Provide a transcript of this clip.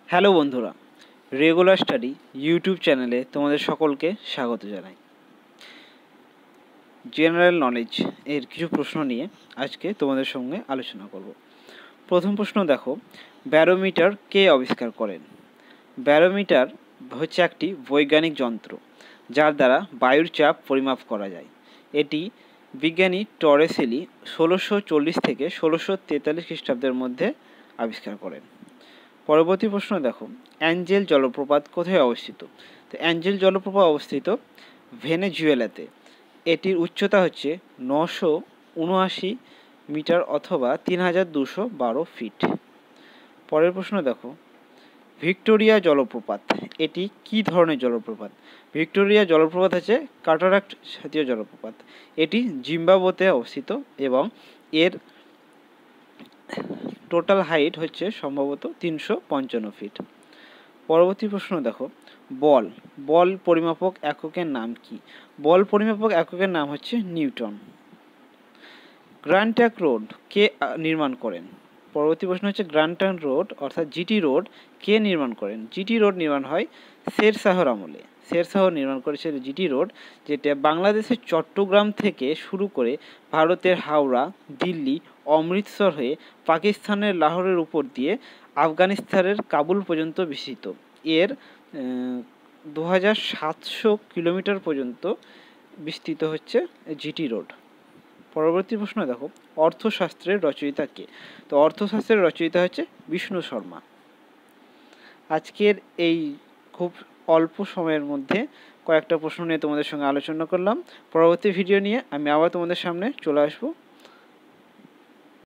Hello বন্ধুরা, regular study YouTube চ্যানেলে তোমাদের সকলকে স্বাগত জানাই। জেনারেল নলেজ এর কিছু প্রশ্ন নিয়ে আজকে তোমাদের সঙ্গে আলোচনা করব। প্রথম প্রশ্ন দেখো, ব্যারোমিটার কে আবিষ্কার করেন? ব্যারোমিটার হচ্ছে একটি বৈজ্ঞানিক যন্ত্র যার দ্বারা বায়ুর চাপ পরিমাপ করা যায়। এটি বিজ্ঞানী টরেসেলি 1640 থেকে 1643 খ্রিস্টাব্দের মধ্যে আবিষ্কার করেন। পরবর্তী প্রশ্ন দেখো, অ্যাঞ্জেল জলপ্রপাত কোথায় অবস্থিত? তো অ্যাঞ্জেল জলপ্রপাত অবস্থিত ভেনেজুয়েলাতে। এটির উচ্চতা হচ্ছে 979 মিটার অথবা 3212 ফিট। পরের প্রশ্ন দেখো, ভিক্টোরিয়া জলপ্রপাত এটি কী ধরনের জলপ্রপাত? ভিক্টোরিয়া জলপ্রপাত হচ্ছে ক্যাটারাক্ট জাতীয় জলপ্রপাত। এটি জিম্বাবুয়েতে অবস্থিত এবং এর টোটাল হাইট হচ্ছে সম্ভবত 355 ফিট। পরবর্তী প্রশ্ন দেখো, বল পরিমাপক এককের নাম কি? বল পরিমাপক এককের নাম হচ্ছে নিউটন। গ্র্যান্ড ট্রাঙ্ক রোড কে নির্মাণ করেন? পরবর্তী প্রশ্ন হচ্ছে, গ্র্যান্ড ট্রাঙ্ক রোড অর্থাৎ জিটি রোড কে নির্মাণ করেন? জিটি রোড নির্মাণ হয় শের শাহর আমলে। শের শাহ নির্মাণ করেছিল জিটি রোড, যেটা বাংলাদেশের চট্টগ্রাম থেকে শুরু করে ভারতের হাওড়া, দিল্লি, অমৃতসর হয়ে পাকিস্তানের লাহোরের উপর দিয়ে আফগানিস্তানের কাবুল পর্যন্ত বিস্তৃত। এর 2700 কিলোমিটার পর্যন্ত বিস্তৃত হচ্ছে জিটি রোড। পরবর্তী প্রশ্ন দেখো, অর্থশাস্ত্রের রচয়িতা কে? তো অর্থশাস্ত্রের রচয়িতা হচ্ছে বিষ্ণু শর্মা। আজকের এই খুব অল্প সময়ের মধ্যে কয়েকটা প্রশ্ন নিয়ে তোমাদের সঙ্গে আলোচনা করলাম। পরবর্তী ভিডিও নিয়ে আমি আবার তোমাদের সামনে চলে আসবো।